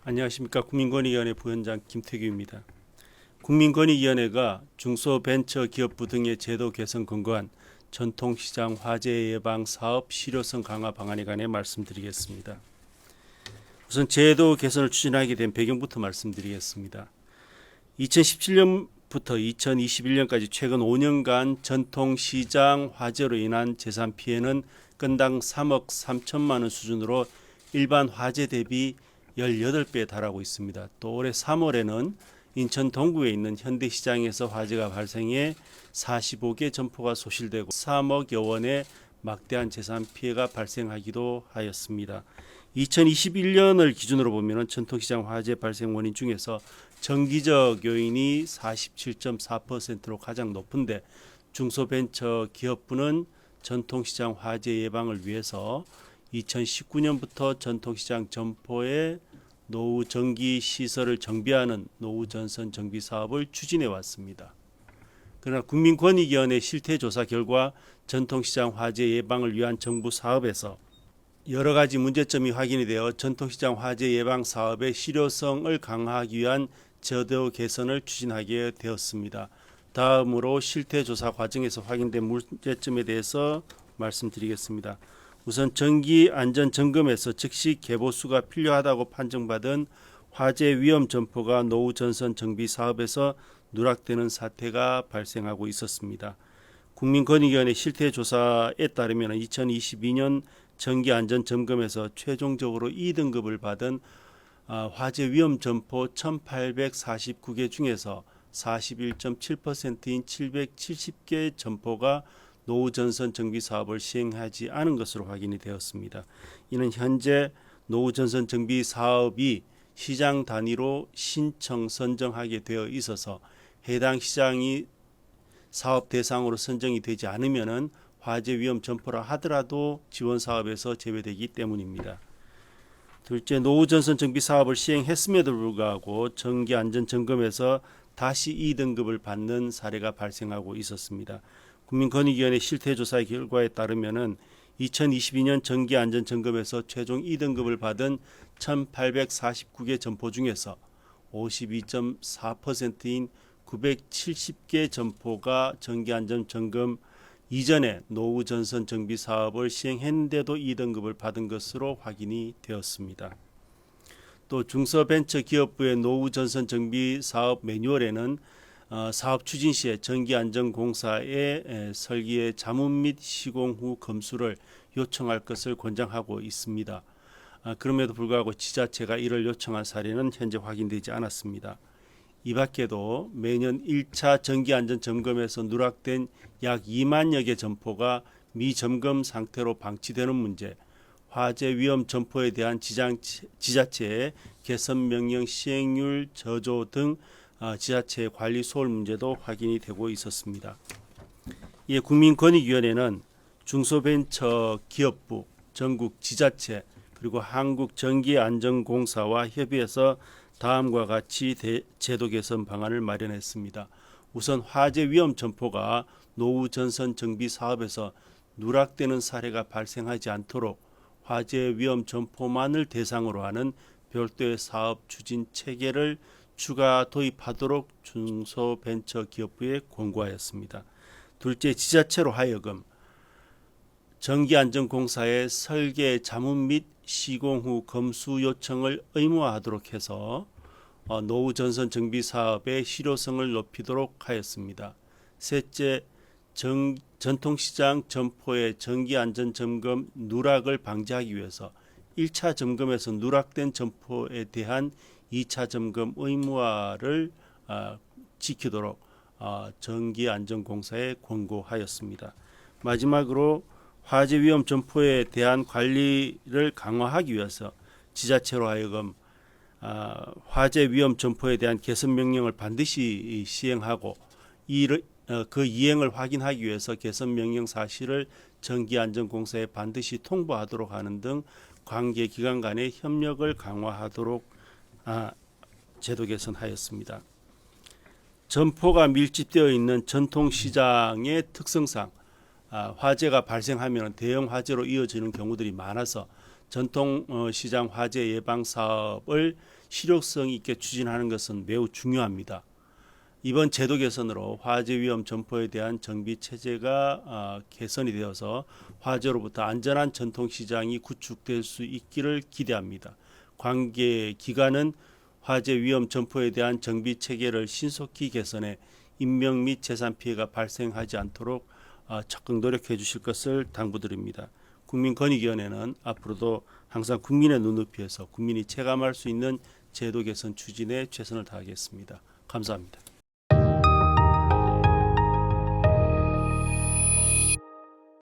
안녕하십니까. 국민권익위원회 부위원장 김태규입니다. 국민권익위원회가 중소벤처기업부 등의 제도 개선 근거한 전통시장 화재 예방 사업 실효성 강화 방안에 관해 말씀드리겠습니다. 우선 제도 개선을 추진하게 된 배경부터 말씀드리겠습니다. 2017년부터 2021년까지 최근 5년간 전통시장 화재로 인한 재산 피해는 건당 3억 3천만 원 수준으로 일반 화재 대비 18배에 달하고 있습니다. 또 올해 3월에는 인천 동구에 있는 현대시장에서 화재가 발생해 45개 점포가 소실되고 3억여 원의 막대한 재산 피해가 발생하기도 하였습니다. 2021년을 기준으로 보면 전통시장 화재 발생 원인 중에서 정기적 요인이 47.4%로 가장 높은데 중소벤처기업부는 전통시장 화재 예방을 위해서 2019년부터 전통시장 점포에 노후 전기 시설을 정비하는 노후 전선 정비 사업을 추진해 왔습니다. 그러나 국민권익위원회 실태조사 결과 전통시장 화재 예방을 위한 정부 사업에서 여러 가지 문제점이 확인이 되어 전통시장 화재 예방 사업의 실효성을 강화하기 위한 제도 개선을 추진하게 되었습니다. 다음으로 실태조사 과정에서 확인된 문제점에 대해서 말씀드리겠습니다. 우선 정기 안전 점검에서 즉시 개보수가 필요하다고 판정받은 화재 위험 점포가 노후 전선 정비 사업에서 누락되는 사태가 발생하고 있었습니다. 국민권익위원회 실태조사에 따르면 2022년 정기 안전 점검에서 최종적으로 2등급을 받은 화재 위험 점포 1849개 중에서 41.7%인 770개 점포가 노후 전선 정비 사업을 시행하지 않은 것으로 확인이 되었습니다. 이는 현재 노후 전선 정비 사업이 시장 단위로 신청 선정하게 되어 있어서 해당 시장이 사업 대상으로 선정이 되지 않으면은 화재 위험 점포라 하더라도 지원 사업에서 제외되기 때문입니다. 둘째, 노후 전선 정비 사업을 시행했음에도 불구하고 정기 안전 점검에서 다시 2등급을 받는 사례가 발생하고 있었습니다. 국민권익위원회 실태조사의 결과에 따르면 2022년 정기안전점검에서 최종 2등급을 받은 1849개 점포 중에서 52.4%인 970개 점포가 정기안전점검 이전에 노후 전선 정비 사업을 시행했는데도 2등급을 받은 것으로 확인이 되었습니다. 또 중소벤처기업부의 노후 전선 정비 사업 매뉴얼에는 사업 추진 시에 전기안전공사의 설계의 자문 및 시공 후 검수를 요청할 것을 권장하고 있습니다. 그럼에도 불구하고 지자체가 이를 요청한 사례는 현재 확인되지 않았습니다. 이 밖에도 매년 1차 전기안전점검에서 누락된 약 2만여 개 점포가 미점검 상태로 방치되는 문제, 화재 위험 점포에 대한 지자체의 개선 명령 시행률 저조 등 지자체의 관리 소홀 문제도 확인이 되고 있었습니다. 이에 국민권익위원회는 중소벤처기업부, 전국 지자체 그리고 한국전기안전공사와 협의해서 다음과 같이 제도 개선 방안을 마련했습니다. 우선 화재 위험 점포가 노후 전선 정비 사업에서 누락되는 사례가 발생하지 않도록 화재 위험 점포만을 대상으로 하는 별도의 사업 추진 체계를 추가 도입하도록 중소벤처기업부에 권고하였습니다. 둘째, 지자체로 하여금 전기안전공사의 설계 자문 및 시공 후 검수 요청을 의무화하도록 해서 노후 전선 정비 사업의 실효성을 높이도록 하였습니다. 셋째, 전통시장 점포의 정기안전점검 누락을 방지하기 위해서 1차 점검에서 누락된 점포에 대한 2차 점검 의무화를 지키도록 전기안전공사에 권고하였습니다. 마지막으로 화재 위험 점포에 대한 관리를 강화하기 위해서 지자체로 하여금 화재 위험 점포에 대한 개선 명령을 반드시 시행하고 그 이행을 확인하기 위해서 개선 명령 사실을 전기안전공사에 반드시 통보하도록 하는 등 관계기관 간의 협력을 강화하도록 제도 개선하였습니다. 점포가 밀집되어 있는 전통시장의 특성상 화재가 발생하면 대형 화재로 이어지는 경우들이 많아서 전통시장 화재 예방 사업을 실효성 있게 추진하는 것은 매우 중요합니다. 이번 제도 개선으로 화재 위험 점포에 대한 정비 체제가 개선이 되어서 화재로부터 안전한 전통시장이 구축될 수 있기를 기대합니다. 관계 기관은 화재 위험 점포에 대한 정비 체계를 신속히 개선해 인명 및 재산 피해가 발생하지 않도록 적극 노력해 주실 것을 당부드립니다. 국민권익위원회는 앞으로도 항상 국민의 눈높이에서 국민이 체감할 수 있는 제도 개선 추진에 최선을 다하겠습니다. 감사합니다.